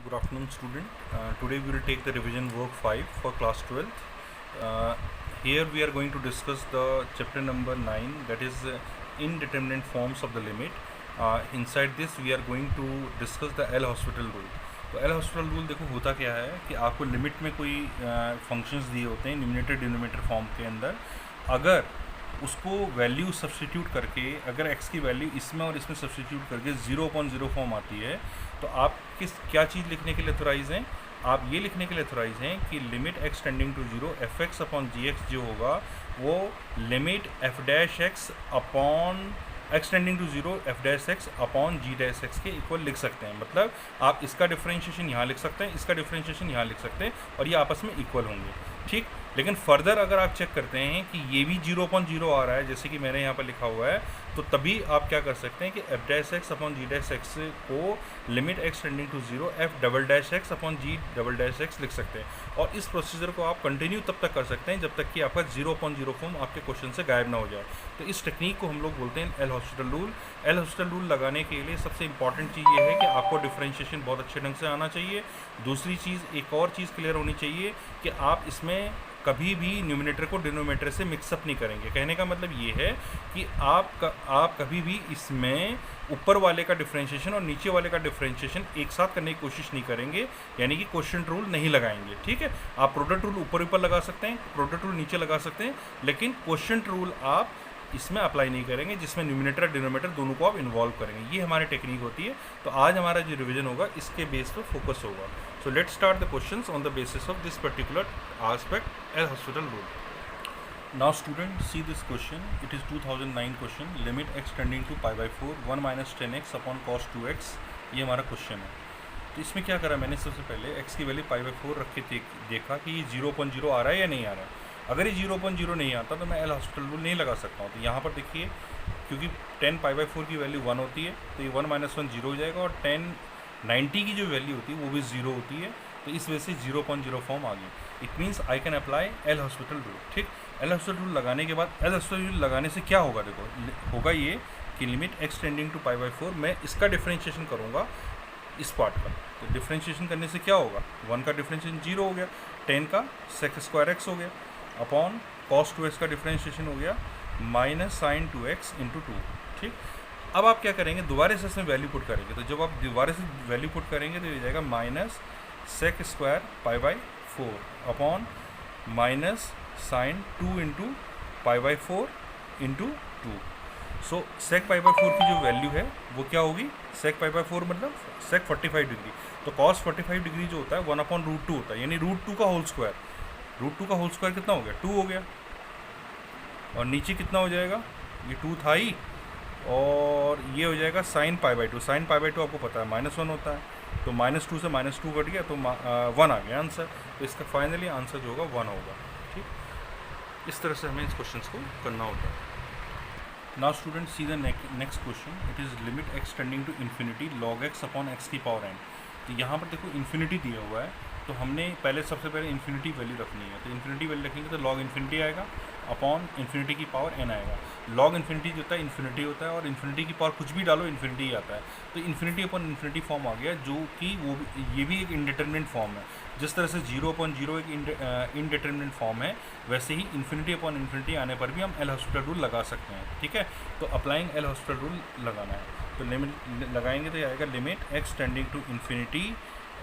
Good afternoon, student. Today we will take the revision work 5 for class 12th. Here we are going to discuss the chapter number 9, that is indeterminate forms of the limit. Inside this we are going to discuss the L hospital rule. तो L hospital rule देखो होता क्या है कि आपको limit में कोई functions दिए होते हैं न्यूमरेटर डिनोमिनेटर फॉर्म के अंदर, अगर उसको वैल्यू सब्स्टिट्यूट करके, अगर x की वैल्यू इसमें और इसमें सब्स्टिट्यूट करके 0/0 फॉर्म आती है, तो आप क्या चीज़ लिखने के लिए ऑथोराइज हैं? आप ये लिखने के लिए ऑथोराइज हैं कि limit x tending to 0 fx upon gx जो होगा वो limit f' upon x tending to 0 f' upon g' के इक्वल लिख सकते हैं। मतलब आप इसका डिफरेंशिएशन यहाँ लिख सकते हैं, इसका डिफरेंशिएशन यहाँ लिख सकते हैं और ये आपस में इक्वल होंगे, ठीक। लेकिन फर्दर अगर आप चेक करते हैं कि ये भी 0/0 आ रहा है, जैसे कि मैंने यहाँ पर लिखा हुआ है, तो तभी आप क्या कर सकते हैं कि f' अपॉन g' को limit x tending to 0 f" upon g" लिख सकते हैं। और इस प्रोसीजर को आप कंटिन्यू तब तक कर सकते हैं जब तक कि आपका 0/0 फॉर्म आपके क्वेश्चन से गायब ना हो जाए। तो इस टेक्निक को हम लोग बोलते हैं L hospital rule. L hospital rule लगाने के लिए सबसे इंपॉर्टेंट चीज़ ये है कि आपको डिफरेंशिएशन बहुत अच्छे ढंग से आना चाहिए। दूसरी चीज़, एक और चीज़ क्लियर होनी चाहिए कि आप इसमें कभी भी न्यूमिनेटर को डिनोमिनेटर से मिक्सअप नहीं करेंगे। कहने का मतलब ये है कि आप कभी भी इसमें ऊपर वाले का डिफरेंशिएशन और नीचे वाले का डिफरेंशिएशन एक साथ करने की कोशिश नहीं करेंगे, यानी कि क्वोशिएंट रूल नहीं लगाएंगे, ठीक है। आप प्रोडक्ट रूल ऊपर लगा सकते हैं, प्रोडक्ट रूल नीचे लगा सकते हैं, लेकिन क्वोशिएंट रूल आप इसमें अप्लाई नहीं करेंगे जिसमें न्यूमिनेटर डिनोमिनेटर दोनों को आप इन्वॉल्व करेंगे। ये हमारी टेक्निक होती है। तो आज हमारा जो रिवीजन होगा इसके बेस पर फोकस होगा। So let's start the questions on the basis of this particular aspect L hospital rule. Now student see this question, it is 2009 question, limit x tending to π/4 1 - 10x upon cos 2x, ये हमारा question है। तो इसमें क्या करा मैंने, सबसे पहले x की वैल्यू π/4 रख के देखा कि ये 0/0 आ रहा है या नहीं आ रहा है। अगर ये 0/0 नहीं आता तो मैं एल हॉस्पिटल रूल नहीं लगा सकता हूँ। तो यहाँ पर देखिए, क्योंकि 10 π/4 की वैल्यू 1 होती है, तो ये 1 - 1 0 हो जाएगा, और 90 की जो वैल्यू होती है वो भी 0 होती है, तो इस वजह से 0/0 फॉर्म आ गई। It means I can apply L hospital rule, ठीक। एल हॉस्पिटल रूल लगाने के बाद, एल हॉस्पिटल रूल लगाने से क्या होगा, देखो होगा ये कि लिमिट x टेंडिंग टू π/4, मैं इसका डिफरेंशिएशन करूँगा इस पार्ट का। तो डिफरेंशिएशन करने से क्या होगा, 1 का डिफरेंशिएशन 0 हो गया, 10 का sec² x हो गया, अपॉन cos 2x का डिफरेंशिएशन हो गया माइनस sin 2x इंटू 2, ठीक। अब आप क्या करेंगे, दोबारा से इसमें वैल्यू पुट करेंगे। तो जब आप दोबारा से वैल्यू पुट करेंगे तो ये जाएगा minus sec² π/4 upon minus sin 2 into π/4 into 2। So sec π/4 की जो वैल्यू है वो क्या होगी, sec π/4 मतलब sec 45 डिग्री। तो cos 45 डिग्री जो होता है 1/√2 होता है, यानी √2 का होल स्क्वायर। √2 का होल स्क्वायर कितना हो गया, 2 हो गया, और नीचे कितना हो जाएगा, ये 2 था ही, और ये हो जाएगा sin π/2। sin π/2 आपको पता है -1 होता है, तो -2 से -2 कट गया तो 1 आ गया आंसर। तो इसका फाइनली आंसर जो होगा 1 होगा, ठीक। इस तरह से हमें इस क्वेश्चन को करना होता है। Now student see the next question, it is limit x tending to infinity log x upon x की पावर n। तो यहाँ पर देखो इन्फिनिटी दिया हुआ है, तो हमने सबसे पहले इन्फिनिटी वैल्यू रखनी है। तो इन्फिनिटी वैल्यू रखेंगे तो लॉग इन्फिनिटी आएगा अपॉन इन्फिनिटी की पावर n आएगा। लॉग इन्फिनिटी जो होता है इन्फिनिटी होता है, और इन्फिनिटी की पावर कुछ भी डालो इन्फिनिटी ही आता है। तो इन्फिनिटी अपॉन इन्फिनिटी फॉर्म आ गया, जो कि ये भी एक इंडिटरमिनेट फॉर्म है। जिस तरह से 0/0 एक इनडिटरमिनेट फॉर्म है, वैसे ही इन्फिनिटी अपॉन इन्फिनिटी आने पर भी हम एल हॉस्पिटल रूल लगा सकते हैं, ठीक है। तो अप्लाइंग एल हॉस्पिटल रूल लगाना है, तो लिमिट लगाएंगे तो ये आएगा limit x tending to infinity,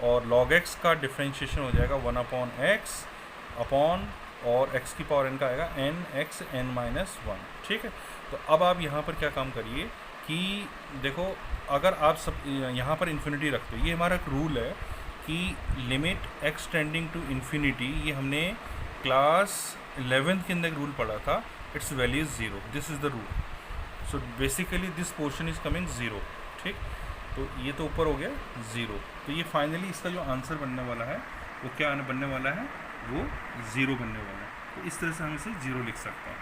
और log x का डिफरेंशिएशन हो जाएगा 1/x अपॉन, और x की पावर n का आएगा nx n-1, ठीक है। तो अब आप यहाँ पर क्या काम करिए कि देखो, अगर आप सब यहाँ पर इन्फिनिटी रखते हो, ये हमारा एक रूल है कि limit x tending to infinity, ये हमने क्लास 11th के अंदर रूल पढ़ा था, it's value is 0, this is the rule. So basically this portion is coming 0, ठीक। तो ये तो ऊपर हो गया 0, तो ये फाइनली इसका जो आंसर बनने वाला है वो क्या बनने वाला है, वो 0 बनने वाला है। तो इस तरह से हम इसे 0 लिख सकते हैं।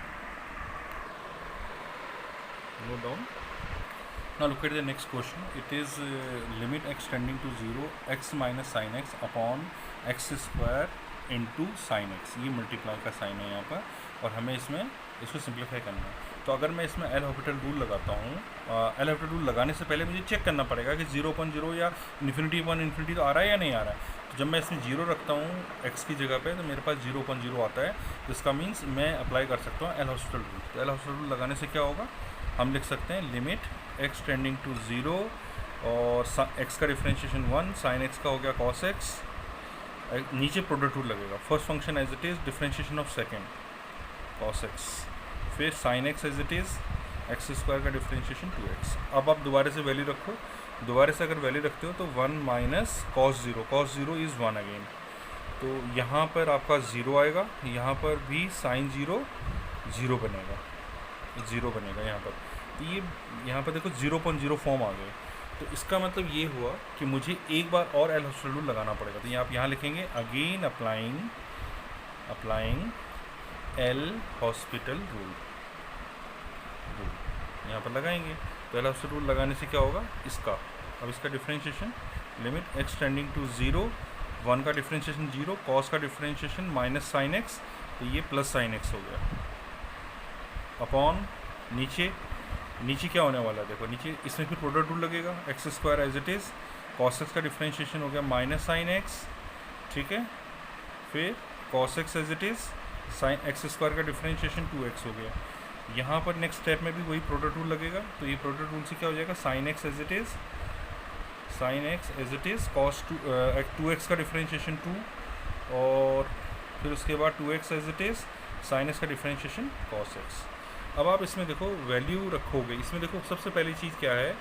Note down. Now look at the next question, it is limit x tending to 0 x minus sin x upon x² into sin x। ये मल्टीप्लाई का साइन है यहाँ पर, और हमें इसको सिंप्लीफाई करना है। तो अगर मैं इसमें एल हॉस्पिटल रूल लगाता हूँ, एल हॉस्पिटल रूल लगाने से पहले मुझे चेक करना पड़ेगा कि 0.0 या इन्फिनिटी तो आ रहा है या नहीं आ रहा है। तो जब मैं इसमें 0 रखता हूँ एक्स की जगह पे, तो मेरे पास 0.0 आता है। तो इसका मीन्स मैं अप्लाई कर सकता हूँ एल हॉस्पिटल रूल। तो एल हॉस्पिटल रूल लगाने से क्या होगा, हम लिख सकते हैं लिमिट एक्स टेंडिंग टू 0 और एक्स का डिफ्रेंशिएशन 1, साइन एक्स का हो गया कॉस एक्स, नीचे प्रोडक्ट रूल लगेगा। First function as it is, differentiation of second cos x, फिर sine x as it is, x square का डिफ्रेंशिएशन 2x। अब आप दोबारा से वैल्यू रखो, दोबारा से अगर वैल्यू रखते हो तो 1 माइनस कॉस 0 इज़ 1 अगेन। तो यहाँ पर आपका 0 आएगा, यहाँ पर भी साइन 0 बनेगा, 0 बनेगा यहाँ पर। तो ये यहाँ पर देखो 0.0 फॉर्म आ गए। तो इसका मतलब ये हुआ कि मुझे एक बार और एल हॉस्पिटल रूल लगाना पड़ेगा। तो ये आप यहाँ लिखेंगे again applying L hospital rule यहाँ पर लगाएंगे। तो एल हॉस्पिटल रूल लगाने से क्या होगा, इसका अब इसका differentiation limit x tending to 0, 1 का डिफ्रेंशिएशन 0, कॉस का डिफ्रेंशिएशन माइनस साइन एक्स, तो ये प्लस साइन एक्स हो गया, अपॉन नीचे क्या होने वाला है, देखो नीचे इसमें फिर प्रोडक्ट रूल लगेगा, x square as it is, cos x का डिफ्रेंशिएशन हो गया माइनस साइन एक्स, ठीक है, फिर cos x as it is, sine x square का डिफ्रेंशिएशन 2x हो गया। यहाँ पर नेक्स्ट स्टेप में भी वही प्रोडक्ट रूल लगेगा। तो ये प्रोडक्ट रूल से क्या हो जाएगा, sine x as it is cos 2x का डिफ्रेंशिएशन 2, और फिर उसके बाद 2x as it is sine x का डिफ्रेंशिएशन कॉस एक्स। अब आप इसमें देखो वैल्यू रखोगे, इसमें देखो सबसे पहली चीज़ क्या है,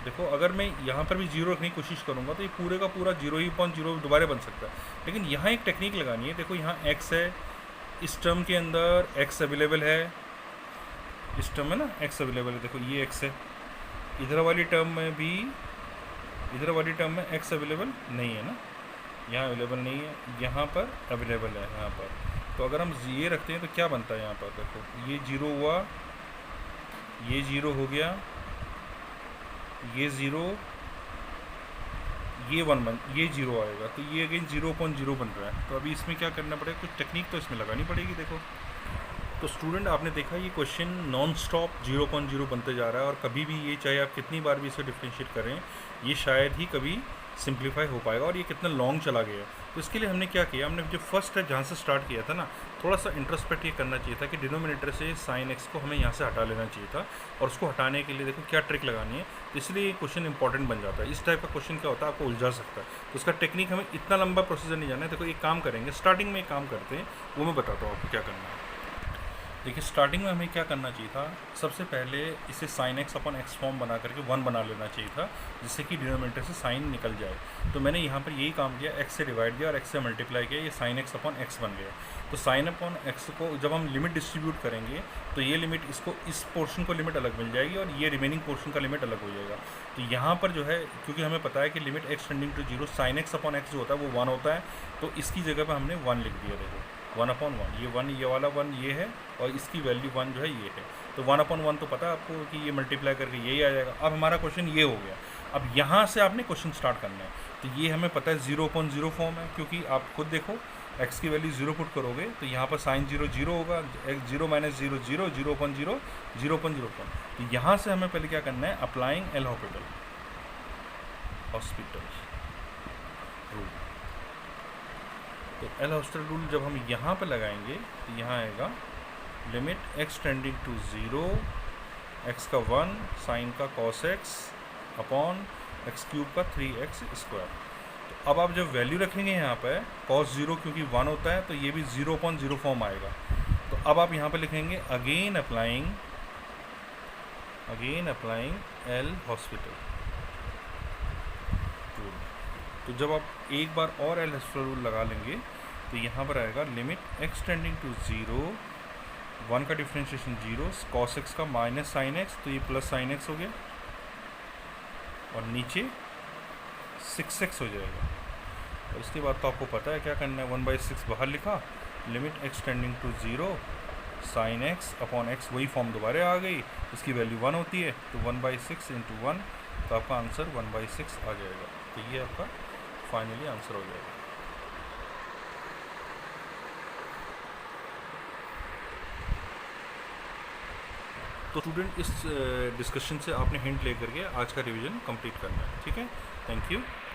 देखो अगर मैं यहाँ पर भी 0 रखने की कोशिश करूँगा तो ये पूरे का पूरा 0.0 दोबारा बन सकता है। लेकिन यहाँ एक टेक्निक लगानी है, देखो यहाँ x है, इस टर्म के अंदर x अवेलेबल है, इस टर्म में ना x अवेलेबल है, देखो ये x है, इधर वाली टर्म में x अवेलेबल नहीं है ना, यहाँ अवेलेबल नहीं है, यहाँ पर अवेलेबल है यहाँ पर। तो अगर हम ये रखते हैं तो क्या बनता है यहाँ पर, देखो ये 0 हुआ, ये 0 हो गया, ये 0, ये 1 ये 0 आएगा, तो ये अगेन 0.0 बन रहा है। तो अभी इसमें क्या करना पड़ेगा, कुछ टेक्निक तो इसमें लगानी पड़ेगी। देखो तो स्टूडेंट आपने देखा ये क्वेश्चन नॉन स्टॉप 0.0 बनते जा रहा है, और कभी भी ये चाहे आप कितनी बार भी इसे डिफ्रेंशिएट करें, ये शायद ही कभी सिंप्लीफाई हो पाएगा, और ये कितना लॉन्ग चला गया। तो इसके लिए हमने क्या किया, हमने जो फर्स्ट स्टेप जहाँ से स्टार्ट किया था ना, थोड़ा सा इंट्रोस्पेक्ट ये करना चाहिए था कि डिनोमिनेटर से साइन एक्स को हमें यहाँ से हटा लेना चाहिए था, और उसको हटाने के लिए देखो क्या ट्रिक लगानी है। तो इसलिए ये क्वेश्चन इंपॉर्टेंट बन जाता है। इस टाइप का क्वेश्चन क्या होता है, आपको उलझा सकता है। तो उसका टेक्निक हमें इतना लंबा प्रोसीजर नहीं जाना है। देखो एक काम करेंगे, स्टार्टिंग में एक काम करते हैं, वो मैं बताता हूँ आपको क्या करना है। देखिए स्टार्टिंग में हमें क्या करना चाहिए था, सबसे पहले इसे sign x upon x form बना करके 1 बना लेना चाहिए था, जिससे कि डिनोमिनेटर से साइन निकल जाए। तो मैंने यहाँ पर यही काम किया, एक्स से डिवाइड दिया और एक्स से मल्टीप्लाई किया, ये साइन एक्स अपॉन एक्स बन गया। तो साइन अपॉन एक्स को जब हम लिमिट डिस्ट्रीब्यूट करेंगे तो ये लिमिट इसको, इस पोर्शन को लिमिट अलग मिल जाएगी, और ये रिमेनिंग पोर्शन का लिमिट अलग हो जाएगा। तो यहाँ पर जो है, क्योंकि हमें पता है कि limit x tending to 0 sine x upon x जो होता है वो 1 होता है, तो इसकी जगह पर हमने 1 लिख दिया। देखो 1/1, ये 1, ये वाला 1 ये है, और इसकी वैल्यू 1 जो है ये है। तो 1/1 तो पता है आपको कि ये मल्टीप्लाई करके यही आ जाएगा। अब हमारा क्वेश्चन ये हो गया। अब यहाँ से आपने क्वेश्चन स्टार्ट करना है। तो ये हमें पता है 0.0 फॉर्म है, क्योंकि आप खुद देखो x की वैल्यू 0 पुट करोगे तो यहाँ पर साइन 0 होगा, 0 - 0 0, 0.0 0.0 फॉर्म। तो यहाँ से हमें पहले क्या करना है, अप्लाइंग एल हॉस्पिटल रूल। तो एल हॉस्पिटल रूल जब हम यहाँ पर लगाएंगे तो यहाँ आएगा limit x tending to 0, x का 1, साइन का cos x upon x cube का 3x स्क्वायर। तो अब आप जब वैल्यू रखेंगे यहाँ पर कॉस 0 क्योंकि 1 होता है, तो ये भी 0.0 फॉर्म आएगा। तो अब आप यहाँ पर लिखेंगे again applying L hospital rule. तो जब आप एक बार और एल हॉस्पिटल रूल लगा लेंगे तो यहाँ पर आएगा लिमिट एक्स टेंडिंग टू 0, 1 का डिफ्रेंशिएशन 0, कॉस एक्स का माइनस साइन एक्स, तो ये प्लस साइन एक्स हो गया, और नीचे 6x हो जाएगा। और इसके बाद तो आपको पता है क्या करना है, 1/6 बाहर लिखा, limit x tending to 0, sine x upon x, वही फॉर्म दोबारा आ गई, इसकी वैल्यू 1 होती है, तो 1/6 × 1, तो आपका आंसर 1/6 आ जाएगा। तो ये आपका फाइनली आंसर हो जाएगा। तो स्टूडेंट इस डिस्कशन से आपने हिंट लेकर के आज का रिवीजन कंप्लीट करना है, ठीक है। Thank you.